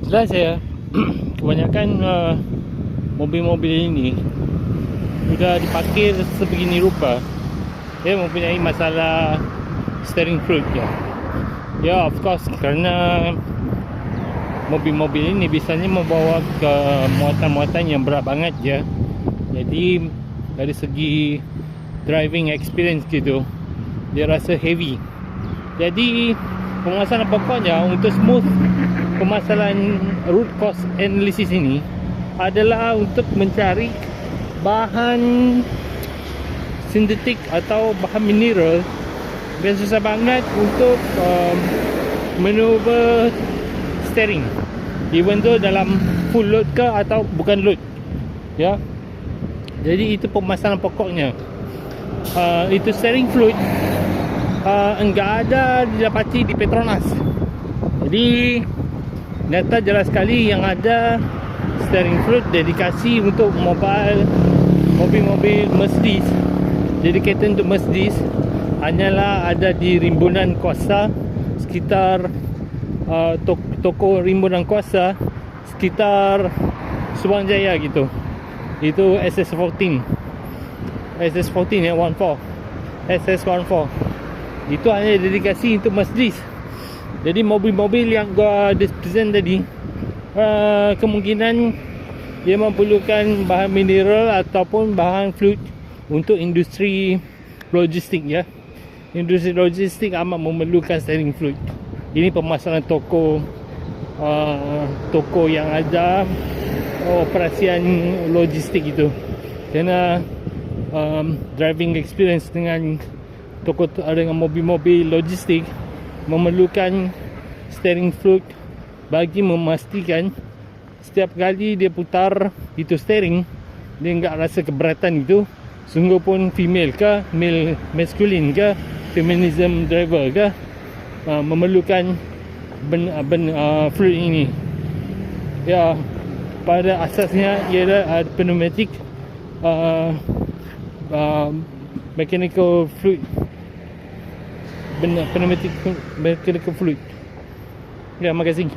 Jelas ya. Kebanyakan mobil-mobil ini sudah diparkir sebegini rupa, dia mempunyai masalah steering fluid ya. Ya, of course, kerana mobil-mobil ini biasanya membawa ke muatan-muatan yang berat banget ya. Jadi dari segi driving experience gitu, dia rasa heavy. Jadi permasalahan pokoknya untuk smooth permasalahan root cause analysis ini adalah untuk mencari bahan sintetik atau bahan mineral yang susah banget untuk maneuver steering, even tu dalam full load ke atau bukan load ya. Jadi itu permasalahan pokoknya. Itu steering fluid enggak ada didapati di Petronas. Jadi nyata jelas sekali yang ada steering fluid dedikasi untuk mobil-mobil Mercedes, dedicated untuk Mercedes, hanyalah ada di rimbunan kuasa sekitar toko rimbunan kuasa sekitar Subang Jaya gitu. Itu SS14 ya, 14 SS14 itu hanya dedikasi untuk Mercedes. Jadi mobil-mobil yang gua present tadi kemungkinan dia memerlukan bahan mineral ataupun bahan fluid untuk industri logistik ya. Industri logistik amat memerlukan steering fluid. Ini permasalahan toko yang ada operasian logistik itu. Kerana driving experience dengan dengan mobil-mobil logistik memerlukan steering fluid bagi memastikan setiap kali dia putar itu steering, dia enggak rasa keberatan itu. Sungguh pun female ke, male masculine ke, feminism driver ke, memerlukan fluid ini ya. Pada asasnya ialah pneumatic mechanical fluid, mechanical fluid ya. Terima kasih.